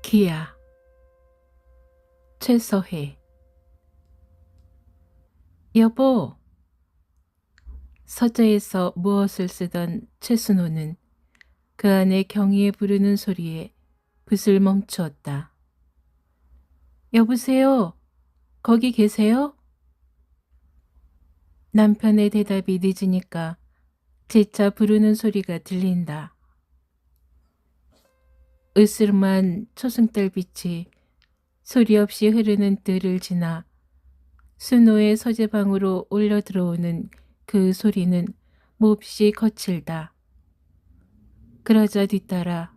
기야, 최서혜. 여보. 서재에서 무엇을 쓰던 최순호는 그 안에 경희의 부르는 소리에 붓을 멈추었다. 여보세요? 거기 계세요? 남편의 대답이 늦으니까 재차 부르는 소리가 들린다. 으스름한 초승달빛이 소리 없이 흐르는 뜰을 지나 순호의 서재방으로 올려 들어오는 그 소리는 몹시 거칠다. 그러자 뒤따라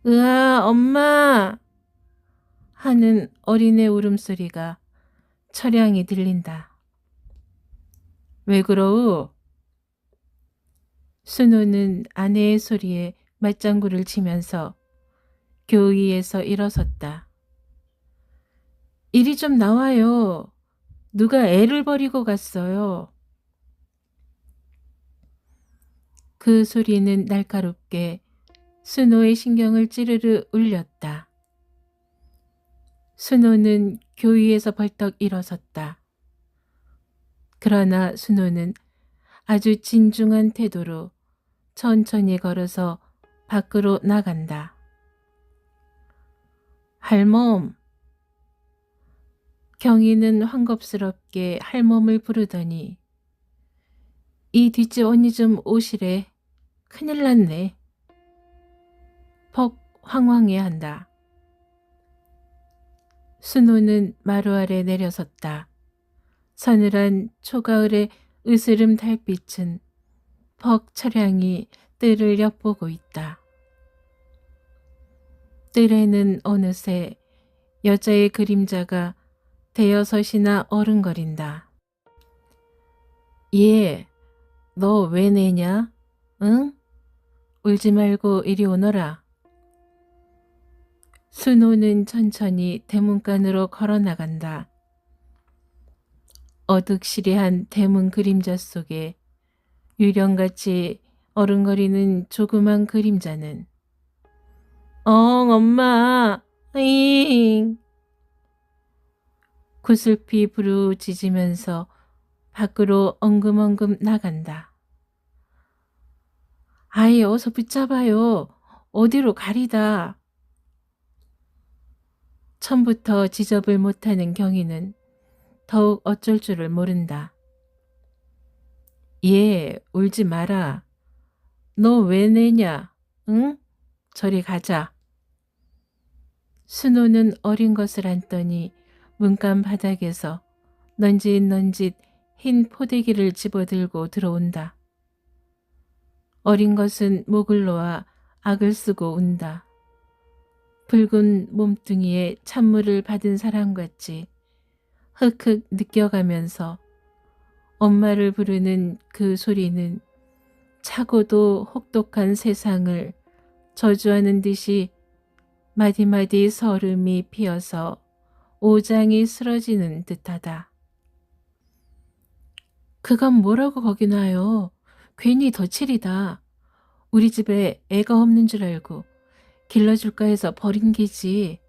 으아 엄마 하는 어린애 울음소리가 처량히 들린다. 왜 그러우? 순호는 아내의 소리에 맞장구를 치면서 교의에서 일어섰다. 이리 좀 나와요. 누가 애를 버리고 갔어요. 그 소리는 날카롭게 순호의 신경을 찌르르 울렸다. 순호는 교의에서 벌떡 일어섰다. 그러나 순호는 아주 진중한 태도로 천천히 걸어서 밖으로 나간다. 할멈. 경희는 황급스럽게 할멈을 부르더니 이 뒷집 언니 좀 오시래. 큰일 났네. 퍽 황황해한다. 순호는 마루 아래 내려섰다. 서늘한 초가을의 으스름 달빛은 퍽 처량히 뜰을 엿보고 있다. 뜰에는 어느새 여자의 그림자가 대여섯이나 어른거린다. 얘, 너 왜 내냐? 응? 울지 말고 이리 오너라. 순호는 천천히 대문간으로 걸어나간다. 어둑시리한 대문 그림자 속에 유령같이 어른거리는 조그만 그림자는 엄마, 잉. 구슬피 부르짖으면서 밖으로 엉금엉금 나간다. 아이 어서 붙잡아요. 어디로 가리다. 처음부터 지접을 못하는 경희는 더욱 어쩔 줄을 모른다. 얘 울지 마라. 너 왜 내냐? 응? 저리 가자. 순호는 어린 것을 안더니 문간 바닥에서 넌짓넌짓 흰 포대기를 집어들고 들어온다. 어린 것은 목을 놓아 악을 쓰고 운다. 붉은 몸뚱이에 찬물을 받은 사람같이 흑흑 느껴가면서 엄마를 부르는 그 소리는 차고도 혹독한 세상을 저주하는 듯이 마디마디 서름이 피어서 오장이 쓰러지는 듯하다. 그건 뭐라고 거기 놔요. 괜히 덧칠이다. 우리 집에 애가 없는 줄 알고 길러줄까 해서 버린 게지.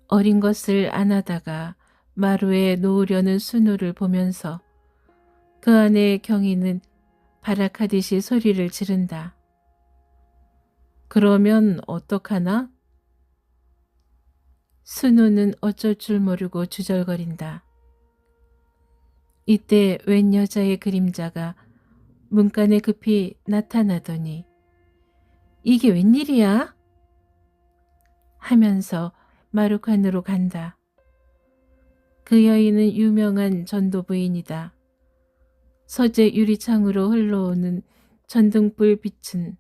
어린 것을 안아다가 마루에 놓으려는 순우를 보면서 그 안에 경희는 발악하듯이 소리를 지른다. 그러면 어떡하나? 순우는 어쩔 줄 모르고 주절거린다. 이때 웬 여자의 그림자가 문간에 급히 나타나더니 이게 웬일이야? 하면서 마루칸으로 간다. 그 여인은 유명한 전도 부인이다. 서재 유리창으로 흘러오는 전등불 빛은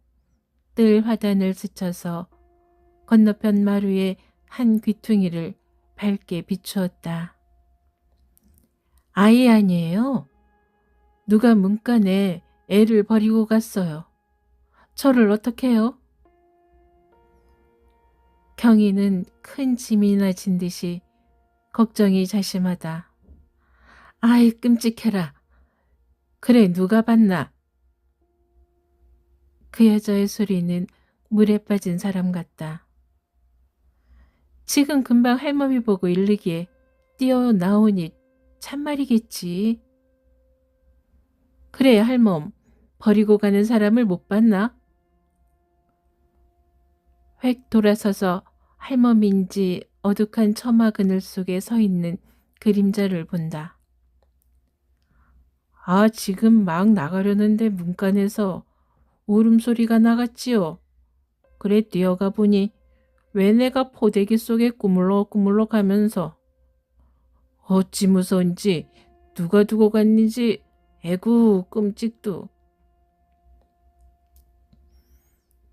뜰 화단을 스쳐서 건너편 마루의 한 귀퉁이를 밝게 비추었다. 아이 아니에요? 누가 문간에 애를 버리고 갔어요. 저를 어떻게 해요? 경희는 큰 짐이나 진 듯이 걱정이 자심하다. 아이 끔찍해라. 그래 누가 봤나? 그 여자의 소리는 물에 빠진 사람 같다. 지금 금방 할멈이 보고 이르기에 뛰어나오니 참말이겠지. 그래, 할멈. 버리고 가는 사람을 못 봤나? 획 돌아서서 할멈인지 어둑한 처마 그늘 속에 서 있는 그림자를 본다. 아, 지금 막 나가려는데 문간에서 울음소리가 나갔지요. 그래 뛰어가 보니 왜 내가 포대기 속에 꾸물럭꾸물럭 하면서 어찌 무서운지 누가 두고 갔는지 애구 끔찍도.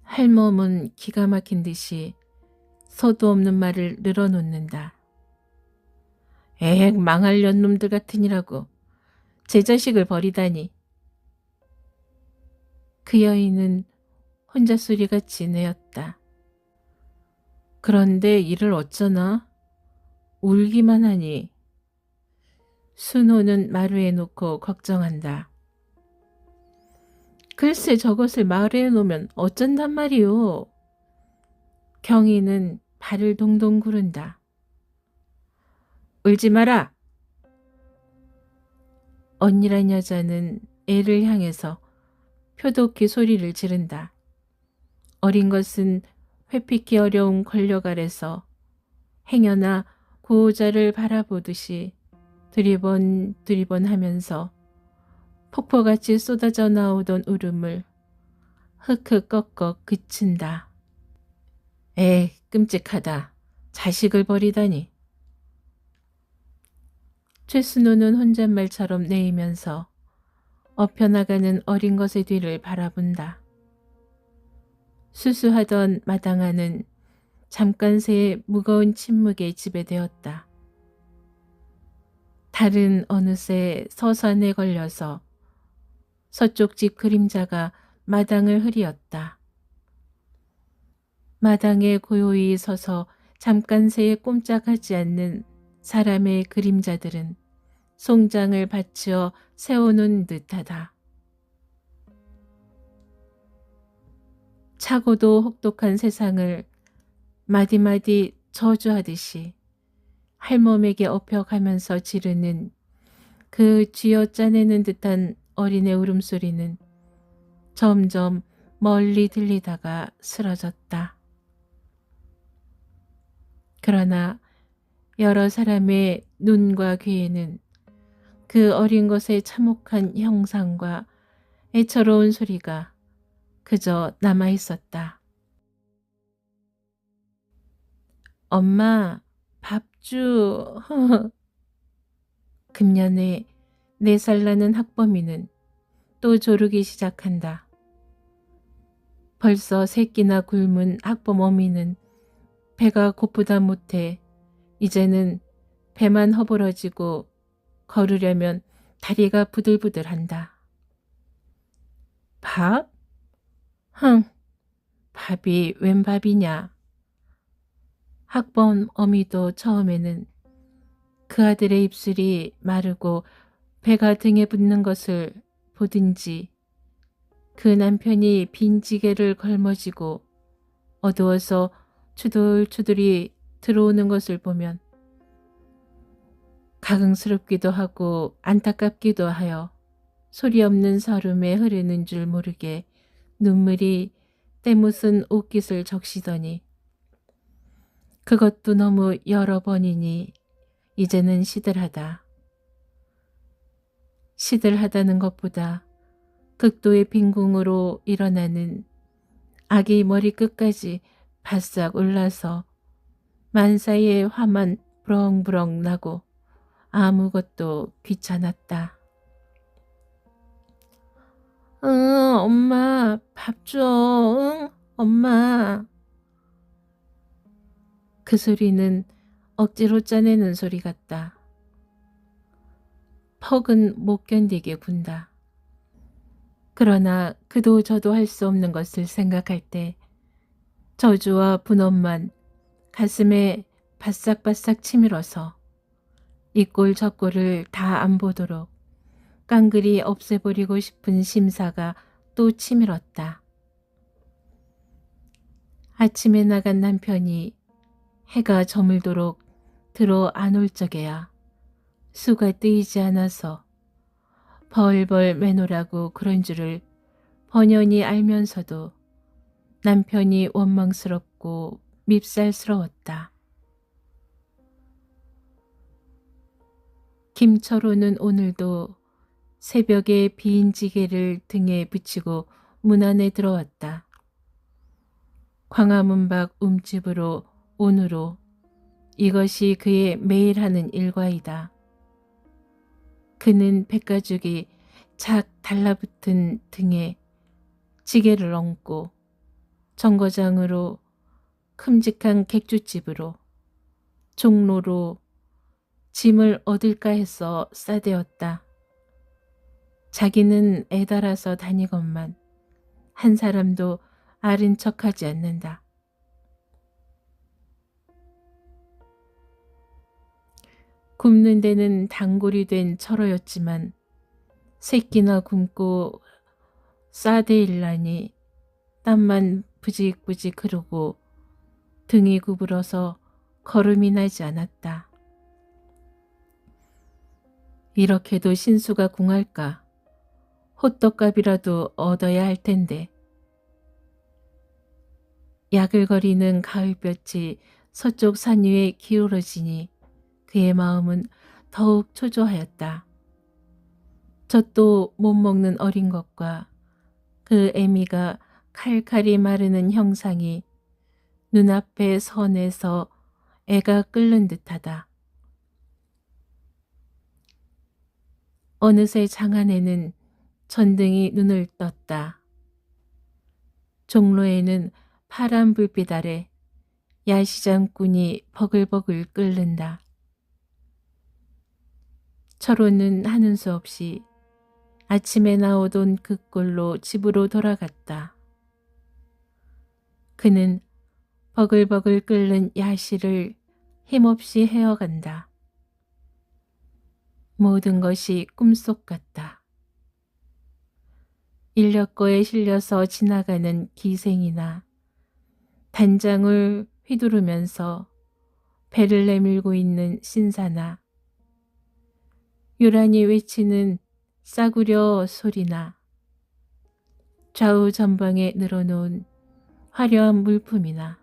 할멈은 기가 막힌 듯이 서도 없는 말을 늘어놓는다. 망할 년놈들 같으니라고 제 자식을 버리다니. 그 여인은 혼자 소리같이 내었다. 그런데 이를 어쩌나? 울기만 하니. 순호는 마루에 놓고 걱정한다. 글쎄 저것을 마루에 놓으면 어쩐단 말이오. 경이는 발을 동동 구른다. 울지 마라. 언니란 여자는 애를 향해서 표독히 소리를 지른다. 어린 것은 회피기 어려운 권력 아래서 행여나 구호자를 바라보듯이 두리번 하면서 폭포같이 쏟아져 나오던 울음을 흑흑 꺾어 그친다. 끔찍하다. 자식을 버리다니. 최순호는 혼잣말처럼 내이면서 엎혀나가는 어린 것의 뒤를 바라본다. 수수하던 마당 안은 잠깐 새의 무거운 침묵에 지배되었다. 달은 어느새 서산에 걸려서 서쪽 집 그림자가 마당을 흐리었다. 마당에 고요히 서서 잠깐 새에 꼼짝하지 않는 사람의 그림자들은 송장을 받쳐 세워놓은 듯하다. 차고도 혹독한 세상을 마디마디 저주하듯이 할멈에게 업혀가면서 지르는 그 쥐어짜내는 듯한 어린애 울음소리는 점점 멀리 들리다가 쓰러졌다. 그러나 여러 사람의 눈과 귀에는 그 어린 것의 참혹한 형상과 애처로운 소리가 그저 남아있었다. 엄마, 밥 주. 금년에 4살 나는 학범이는 또 조르기 시작한다. 벌써 새끼나 굶은 학범 어미는 배가 고프다 못해 이제는 배만 허물어지고 걸으려면 다리가 부들부들한다. 밥? 밥이 웬 밥이냐. 학범 어미도 처음에는 그 아들의 입술이 마르고 배가 등에 붙는 것을 보든지 그 남편이 빈 지게를 걸머쥐고 어두워서 추들추들이 들어오는 것을 보면 가증스럽기도 하고 안타깝기도 하여 소리 없는 설움에 흐르는 줄 모르게 눈물이 때묻은 옷깃을 적시더니 그것도 너무 여러 번이니 이제는 시들하다. 시들하다는 것보다 극도의 빈궁으로 일어나는 아기 머리 끝까지 바싹 올라서 만사의 화만 부렁부렁 나고 아무것도 귀찮았다. 응, 엄마 밥 줘. 응, 엄마. 그 소리는 억지로 짜내는 소리 같다. 퍽은 못 견디게 군다. 그러나 그도 저도 할 수 없는 것을 생각할 때 저주와 분엄만 가슴에 바싹바싹 치밀어서 이 꼴 저 꼴을 다 안 보도록 깡그리 없애버리고 싶은 심사가 또 치밀었다. 아침에 나간 남편이 해가 저물도록 들어 안 올 적에야 수가 뜨이지 않아서 벌벌 매노라고 그런 줄을 번연히 알면서도 남편이 원망스럽고 밉살스러웠다. 김철호는 오늘도 새벽에 빈 지게를 등에 붙이고 문 안에 들어왔다. 광화문 밖 움집으로 온으로 이것이 그의 매일 하는 일과이다. 그는 백가죽이 착 달라붙은 등에 지게를 얹고 정거장으로 큼직한 객주집으로 종로로 짐을 얻을까 해서 싸대었다. 자기는 애달아서 다니건만 한 사람도 아른 척하지 않는다. 굽는 데는 단골이 된 철호였지만 새끼나 굶고 싸대일라니 땀만 부직부직 흐르고 등이 구부러서 걸음이 나지 않았다. 이렇게도 신수가 궁할까? 호떡값이라도 얻어야 할 텐데. 야글거리는 가을볕이 서쪽 산 위에 기울어지니 그의 마음은 더욱 초조하였다. 젖도 못 먹는 어린 것과 그 애미가 칼칼이 마르는 형상이 눈앞에 선에서 애가 끓는 듯하다. 어느새 장안에는 전등이 눈을 떴다. 종로에는 파란 불빛 아래 야시장꾼이 버글버글 끓는다. 철호는 하는 수 없이 아침에 나오던 그 꼴로 집으로 돌아갔다. 그는 버글버글 끓는 야시를 힘없이 헤어간다. 모든 것이 꿈속 같다. 인력거에 실려서 지나가는 기생이나 단장을 휘두르면서 배를 내밀고 있는 신사나 유란히 외치는 싸구려 소리나 좌우 전방에 늘어놓은 화려한 물품이나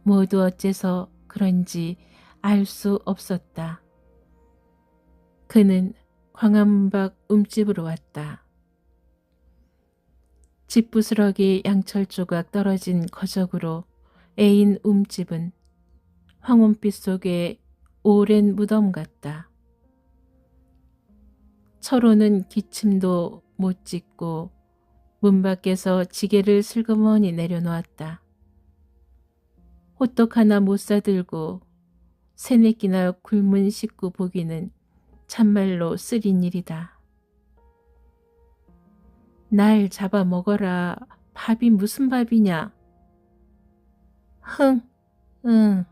모두 어째서 그런지 알 수 없었다. 그는 광화문 밖 움집으로 왔다. 집부스러기 양철 조각 떨어진 거적으로 애인 움집은 황혼빛 속에 오랜 무덤 같다. 철호는 기침도 못 짓고 문 밖에서 지게를 슬그머니 내려놓았다. 호떡 하나 못 사들고 새내끼나 굶은 식구 보기는 참말로 쓰린 일이다. 날 잡아먹어라. 밥이 무슨 밥이냐. 흥, 응.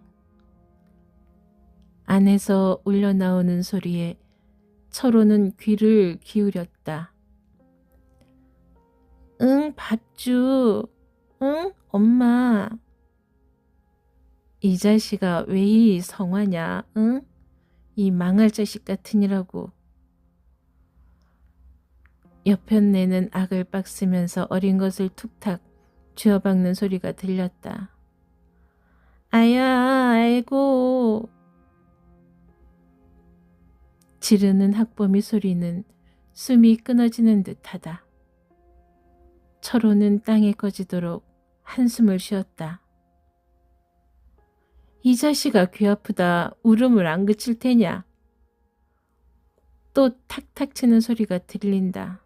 안에서 울려나오는 소리에 철호는 귀를 기울였다. 응, 밥주. 응, 엄마. 이 자식아 왜 이 성화냐, 응? 이 망할 자식 같으니라고. 여편네는 악을 빡쓰면서 어린 것을 툭탁 쥐어박는 소리가 들렸다. 아야, 아이고. 지르는 학범이 소리는 숨이 끊어지는 듯하다. 철호는 땅에 꺼지도록 한숨을 쉬었다. 이 자식아 귀 아프다. 울음을 안 그칠 테냐. 또 탁탁 치는 소리가 들린다.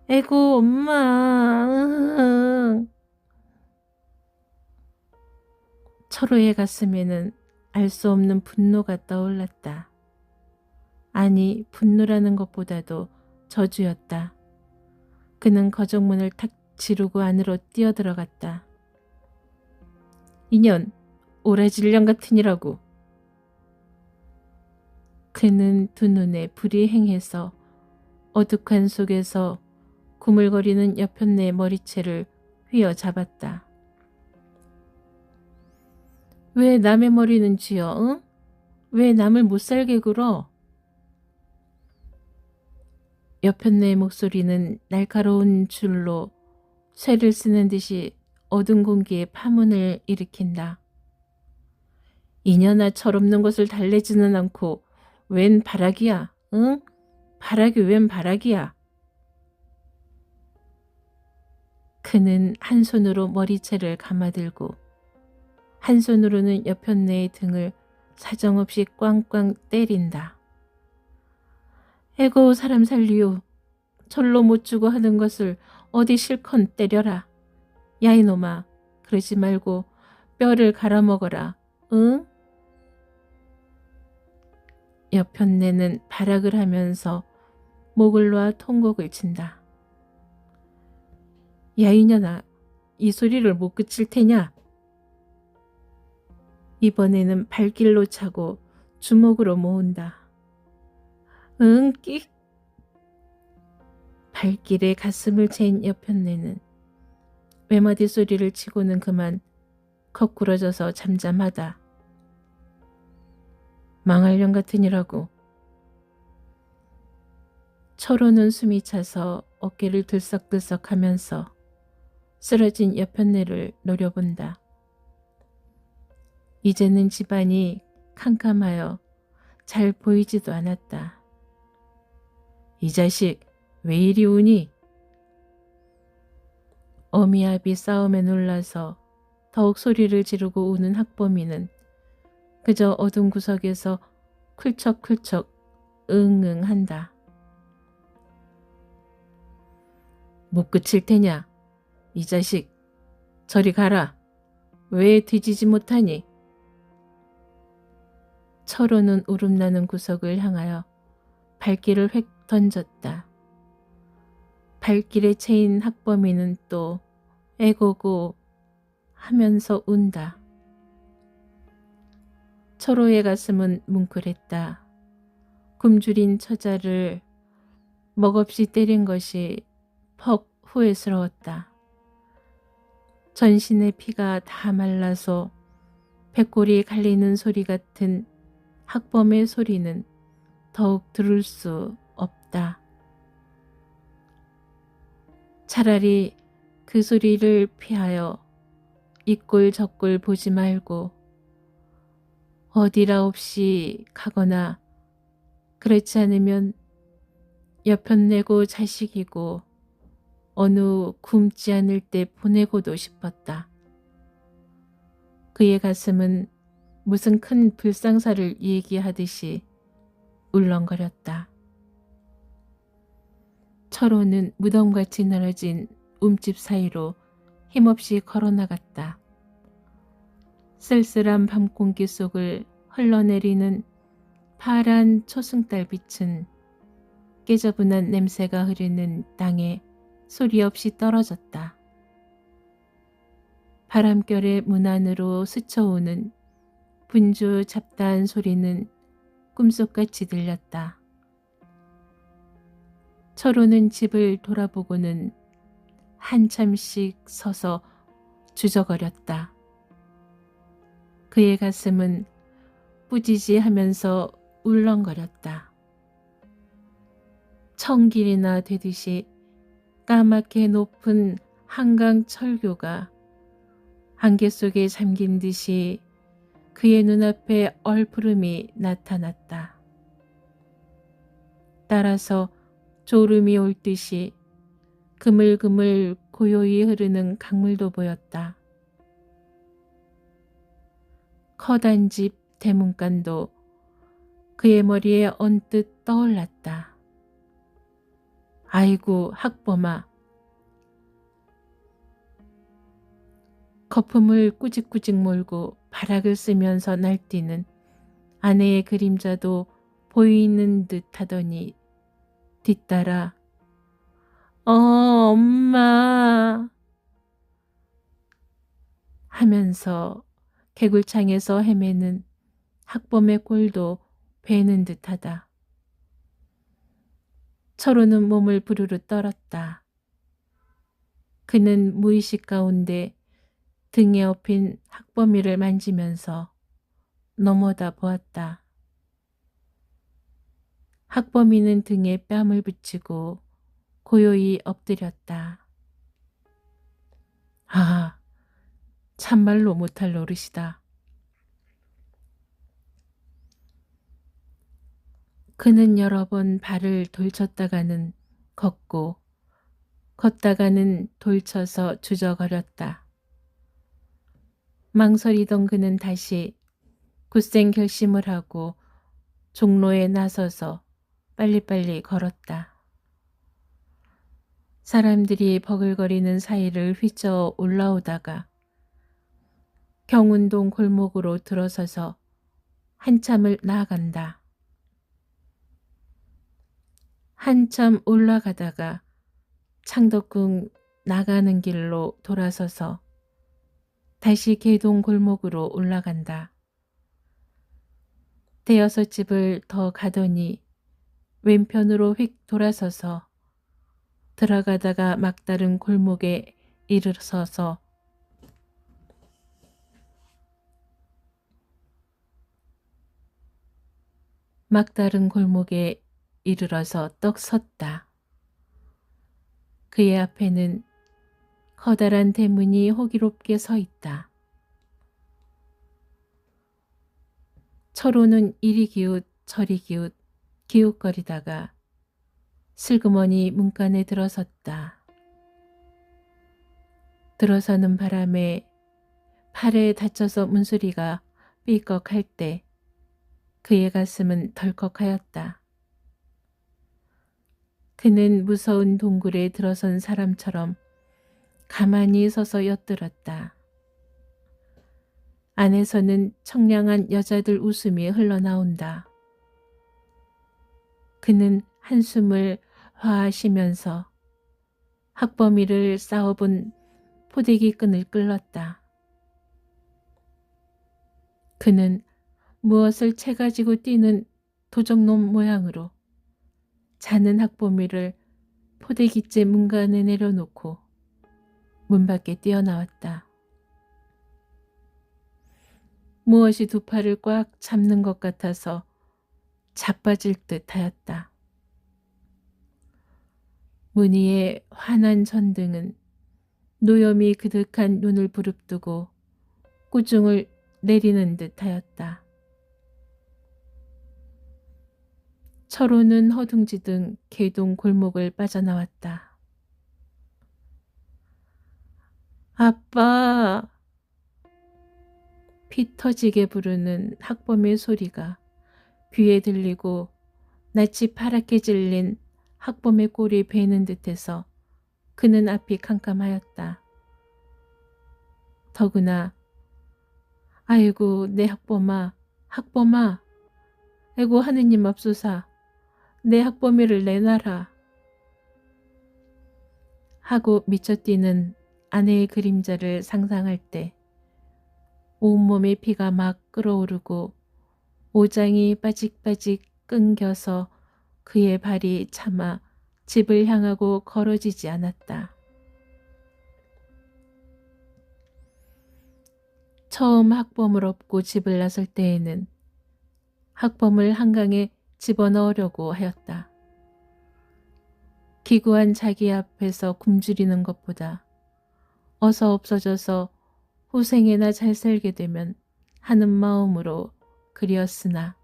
에고 엄마. 철호의 가슴에는 알 수 없는 분노가 떠올랐다. 아니, 분노라는 것보다도 저주였다. 그는 거정문을 탁 지르고 안으로 뛰어들어갔다. 이년, 오라질년 같으니라고. 그는 두 눈에 불이 행해서 어둑한 속에서 구물거리는 여편네의 머리채를 휘어잡았다. 왜 남의 머리는 쥐어, 응? 왜 남을 못살게 굴어? 여편네의 목소리는 날카로운 줄로 쇠를 쓰는 듯이 어두운 공기에 파문을 일으킨다. 이년아 철없는 것을 달래지는 않고 웬 바락이야, 응? 바락이 웬 바락이야. 그는 한 손으로 머리채를 감아들고 한 손으로는 여편네의 등을 사정없이 꽝꽝 때린다. 에고 사람 살리오. 절로 못 주고 하는 것을 어디 실컷 때려라. 야 이놈아, 그러지 말고 뼈를 갈아먹어라. 응? 여편네는 발악을 하면서 목을 놓아 통곡을 친다. 야 이년아, 이 소리를 못 그칠 테냐? 이번에는 발길로 차고 주먹으로 모은다. 응, 끼. 발길에 가슴을 잰 여편네는 외마디 소리를 치고는 그만 거꾸러져서 잠잠하다. 망할 년 같으니라고. 철호는 숨이 차서 어깨를 들썩들썩하면서 쓰러진 여편네를 노려본다. 이제는 집안이 캄캄하여 잘 보이지도 않았다. 이 자식 왜 이리 우니? 어미아비 싸움에 놀라서 더욱 소리를 지르고 우는 학범이는 그저 어두운 구석에서 쿨척쿨척 응응한다. 못 그칠 테냐? 이 자식 저리 가라. 왜 뒤지지 못하니? 철호는 울음나는 구석을 향하여 발길을 획 던졌다. 발길에 채인 학범이는 또 애고고 하면서 운다. 철호의 가슴은 뭉클했다. 굶주린 처자를 먹없이 때린 것이 퍽 후회스러웠다. 전신의 피가 다 말라서 배꼽이 갈리는 소리 같은 학범의 소리는 더욱 들을 수 없다. 차라리 그 소리를 피하여 이꼴 저꼴 보지 말고 어디라 없이 가거나 그렇지 않으면 여편네고 자식이고 어느 굶지 않을 때 보내고도 싶었다. 그의 가슴은 무슨 큰 불상사를 얘기하듯이 울렁거렸다. 철호는 무덤같이 늘어진 움집 사이로 힘없이 걸어나갔다. 쓸쓸한 밤 공기 속을 흘러내리는 파란 초승달 빛은 깨저분한 냄새가 흐르는 땅에 소리 없이 떨어졌다. 바람결의 문 안으로 스쳐오는 분주 잡다한 소리는 꿈속같이 들렸다. 철호는 집을 돌아보고는 한참씩 서서 주저거렸다. 그의 가슴은 뿌지지하면서 울렁거렸다. 청길이나 되듯이 까맣게 높은 한강 철교가 안개 속에 잠긴 듯이 그의 눈앞에 얼푸름이 나타났다. 따라서 졸음이 올 듯이 그물그물 고요히 흐르는 강물도 보였다. 커다란 집 대문간도 그의 머리에 언뜻 떠올랐다. 아이고 학범아. 거품을 꾸직꾸직 몰고 바락을 쓰면서 날뛰는 아내의 그림자도 보이는 듯 하더니 뒤따라 엄마 하면서 개굴창에서 헤매는 학범의 꼴도 베는 듯하다. 철호는 몸을 부르르 떨었다. 그는 무의식 가운데 등에 업힌 학범위를 만지면서 넘어다 보았다. 학범위는 등에 뺨을 붙이고 고요히 엎드렸다. 아, 참말로 못할 노릇이다. 그는 여러 번 발을 돌쳤다가는 걷고 걷다가는 돌쳐서 주저거렸다. 망설이던 그는 다시 굳센 결심을 하고 종로에 나서서 빨리빨리 걸었다. 사람들이 버글거리는 사이를 휘저 올라오다가 경운동 골목으로 들어서서 한참을 나아간다. 한참 올라가다가 창덕궁 나가는 길로 돌아서서 다시 개동 골목으로 올라간다. 대여섯 집을 더 가더니 왼편으로 휙 돌아서서 들어가다가 막다른 골목에 이르러서 떡 섰다. 그의 앞에는 커다란 대문이 호기롭게 서 있다. 철호는 이리 기웃 저리 기웃 기웃거리다가 슬그머니 문간에 들어섰다. 들어서는 바람에 팔에 다쳐서 문소리가 삐걱할 때 그의 가슴은 덜컥하였다. 그는 무서운 동굴에 들어선 사람처럼 가만히 서서 엿들었다. 안에서는 청량한 여자들 웃음이 흘러나온다. 그는 한숨을 화하시면서 학범위를 싸워본 포대기 끈을 끌었다. 그는 무엇을 채가지고 뛰는 도적놈 모양으로 자는 학범위를 포대기째 문간에 내려놓고 문 밖에 뛰어나왔다. 무엇이 두 팔을 꽉 잡는 것 같아서 자빠질 듯 하였다. 문 위의 환한 전등은 노염이 그득한 눈을 부릅뜨고 꾸중을 내리는 듯 하였다. 철호는 허둥지둥 개동 골목을 빠져나왔다. 아빠! 피 터지게 부르는 학범의 소리가 귀에 들리고 낯이 파랗게 질린 학범의 꼴이 베이는 듯해서 그는 앞이 캄캄하였다. 더구나 아이고 내 학범아, 학범아, 아이고 하느님 앞소사, 내 학범이를 내놔라 하고 미쳐 뛰는 아내의 그림자를 상상할 때 온몸의 피가 막 끓어오르고 오장이 빠직빠직 끊겨서 그의 발이 차마 집을 향하고 걸어지지 않았다. 처음 학범을 업고 집을 나설 때에는 학범을 한강에 집어넣으려고 하였다. 기구한 자기 앞에서 굶주리는 것보다 어서 없어져서 후생에나 잘 살게 되면 하는 마음으로 그리었으나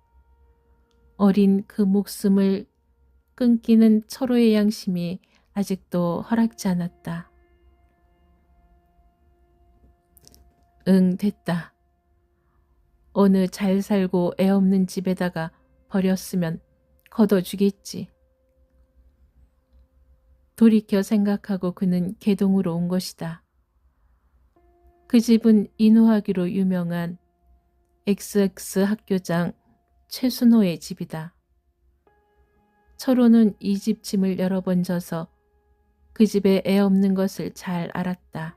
어린 그 목숨을 끊기는 철호의 양심이 아직도 허락지 않았다. 응, 됐다. 어느 잘 살고 애 없는 집에다가 버렸으면 걷어주겠지. 돌이켜 생각하고 그는 개동으로 온 것이다. 그 집은 인후하기로 유명한 XX 학교장 최순호의 집이다. 철호는 이 집 짐을 여러 번 져서 그 집에 애 없는 것을 잘 알았다.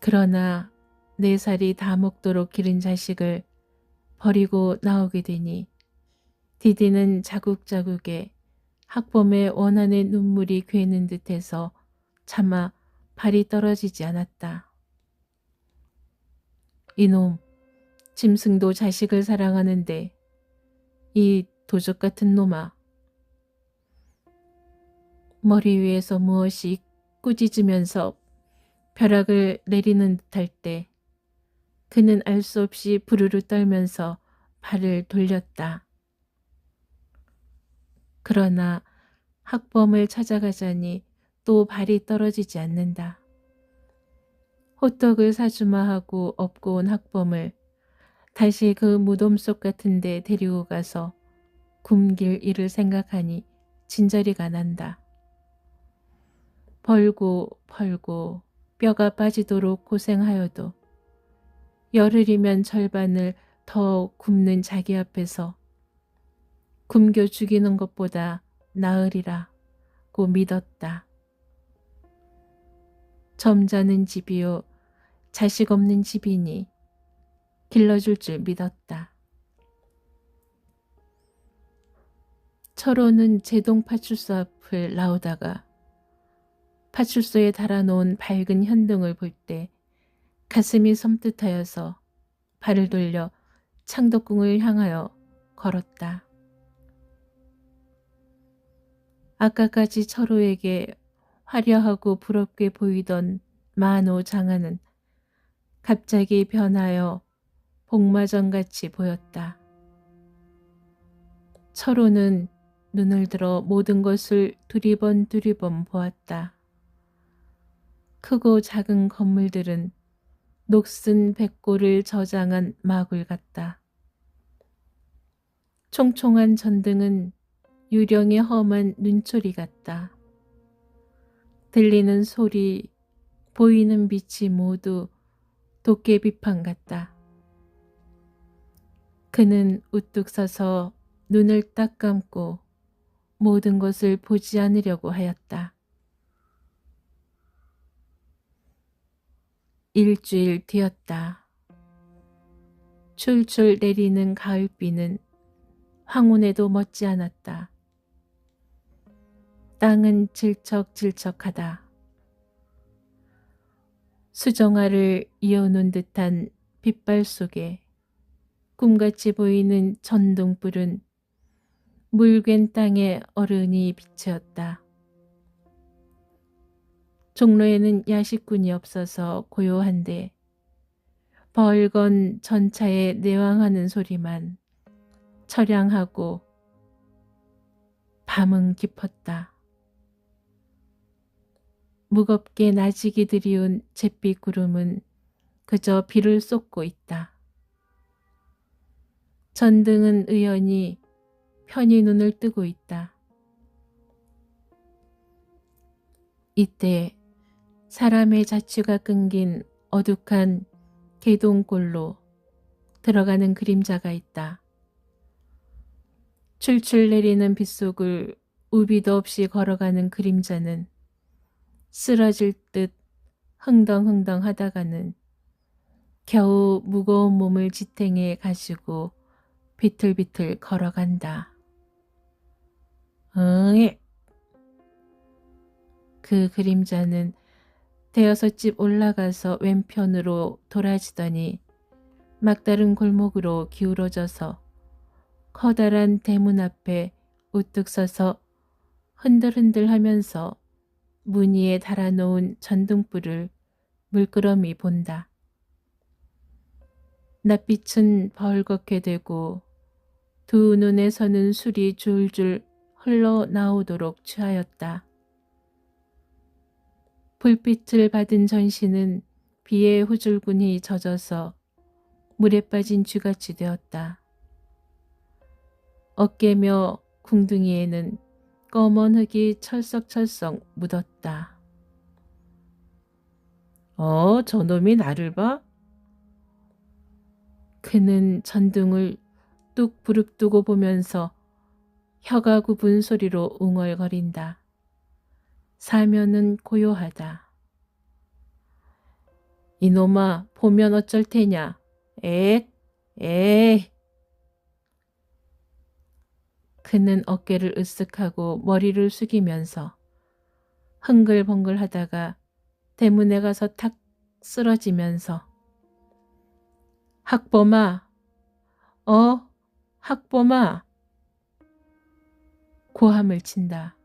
그러나 4살이 다 먹도록 기른 자식을 버리고 나오게 되니 디디는 자국자국에 학범의 원한의 눈물이 괴는 듯해서 차마 발이 떨어지지 않았다. 이놈, 짐승도 자식을 사랑하는데 이 도적 같은 놈아. 머리 위에서 무엇이 꾸짖으면서 벼락을 내리는 듯할 때 그는 알 수 없이 부르르 떨면서 발을 돌렸다. 그러나 학범을 찾아가자니 또 발이 떨어지지 않는다. 호떡을 사주마 하고 업고 온 학범을 다시 그 무덤 속 같은 데 데리고 가서 굶길 일을 생각하니 진저리가 난다. 벌고 벌고 뼈가 빠지도록 고생하여도 열흘이면 절반을 더 굶는 자기 앞에서 굶겨 죽이는 것보다 나으리라고 믿었다. 점잖은 집이요 자식 없는 집이니 길러줄 줄 믿었다. 철호는 제동 파출소 앞을 나오다가 파출소에 달아놓은 밝은 현등을 볼 때 가슴이 섬뜩하여서 발을 돌려 창덕궁을 향하여 걸었다. 아까까지 철호에게 화려하고 부럽게 보이던 만호 장안은 갑자기 변하여 복마전같이 보였다. 철호는 눈을 들어 모든 것을 두리번 보았다. 크고 작은 건물들은 녹슨 백골을 저장한 마굴 같다. 총총한 전등은 유령의 험한 눈초리 같다. 들리는 소리, 보이는 빛이 모두 도깨비판 같다. 그는 우뚝 서서 눈을 딱 감고 모든 것을 보지 않으려고 하였다. 일주일 뒤였다. 출출 내리는 가을비는 황혼에도 멋지 않았다. 땅은 질척질척하다. 수정화를 이어놓은 듯한 빛발 속에 꿈같이 보이는 전등불은 묽은 땅에 어른이 비치었다. 종로에는 야식꾼이 없어서 고요한데 벌건 전차에 내왕하는 소리만 처량하고 밤은 깊었다. 무겁게 나직이 들이운 잿빛 구름은 그저 비를 쏟고 있다. 전등은 의연히 편히 눈을 뜨고 있다. 이때 사람의 자취가 끊긴 어둑한 개동골로 들어가는 그림자가 있다. 출출 내리는 빗속을 우비도 없이 걸어가는 그림자는 쓰러질 듯 흥덩흥덩 하다가는 겨우 무거운 몸을 지탱해 가지고 비틀비틀 걸어간다. 응애! 그 그림자는 대여섯 집 올라가서 왼편으로 돌아지더니 막다른 골목으로 기울어져서 커다란 대문 앞에 우뚝 서서 흔들흔들 하면서 무늬에 달아놓은 전등불을 물끄러미 본다. 낯빛은 벌겋게 되고 두 눈에서는 술이 줄줄 흘러나오도록 취하였다. 불빛을 받은 전신은 비에 후줄근히 젖어서 물에 빠진 쥐같이 되었다. 어깨며 궁둥이에는 검은 흙이 철썩철썩 묻었다. 저놈이 나를 봐? 그는 전등을 뚝 부릅뜨고 보면서 혀가 굽은 소리로 웅얼거린다. 사면은 고요하다. 이놈아, 보면 어쩔 테냐? 에이. 그는 어깨를 으쓱하고 머리를 숙이면서 흥글벙글 하다가 대문에 가서 탁 쓰러지면서 학범아, 학범아 고함을 친다.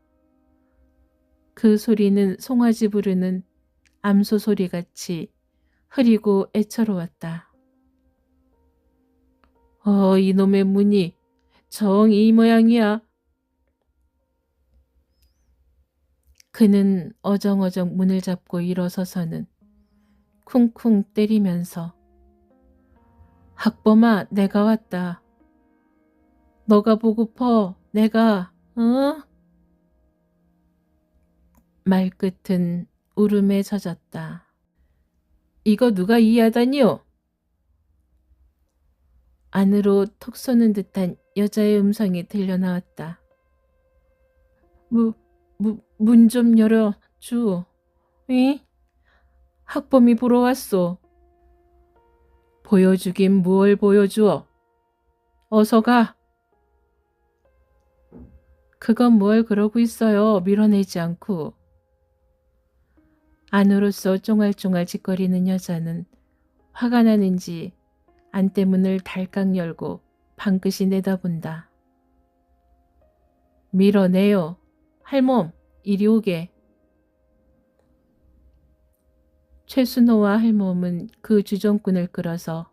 그 소리는 송아지 부르는 암소 소리같이 흐리고 애처로웠다. 이놈의 문이 정 이 모양이야. 그는 어정어정 문을 잡고 일어서서는 쿵쿵 때리면서 학범아, 내가 왔다. 너가 보고퍼, 내가, 말끝은 울음에 젖었다. 이거 누가 이해하다니요? 안으로 톡 쏘는 듯한 여자의 음성이 들려나왔다. 문 좀 열어 주. 이? 학범이 보러 왔소. 보여주긴 뭘 보여주어. 어서 가. 그건 뭘 그러고 있어요. 밀어내지 않고. 안으로서 쫑알쫑알 짓거리는 여자는 화가 나는지 안대문을 달깍 열고 방긋이 내다본다. 밀어내요. 할멈, 이리 오게. 최순호와 할멈은 그 주정꾼을 끌어서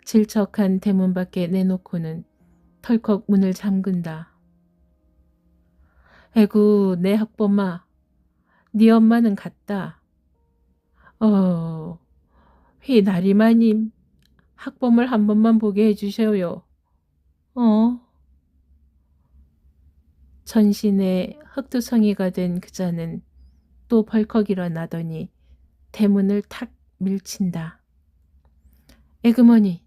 질척한 대문 밖에 내놓고는 털컥 문을 잠근다. 에구, 내 학범아, 네 엄마는 갔다. 휘나리마님, 학범을 한 번만 보게 해주셔요. 전신에 흑투성이가 된 그자는 또 벌컥 일어나더니 대문을 탁 밀친다. 에그머니.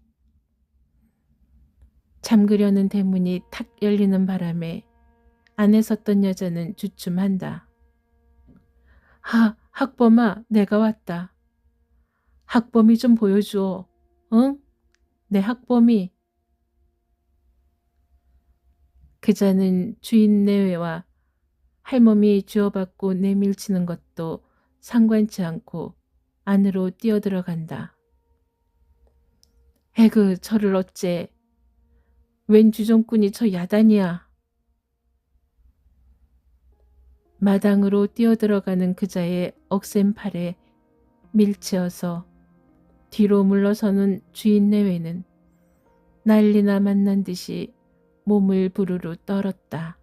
잠그려는 대문이 탁 열리는 바람에 안에 섰던 여자는 주춤한다. 학범아, 내가 왔다. 학범이 좀 보여주어. 응? 내 학범이. 그자는 주인 내외와 할멈이 주워받고 내밀치는 것도 상관치 않고 안으로 뛰어들어간다. 에그, 저를 어째. 웬 주정꾼이 저 야단이야. 마당으로 뛰어들어가는 그자의 억센 팔에 밀치어서 뒤로 물러서는 주인 내외는 난리나 만난 듯이 몸을 부르르 떨었다.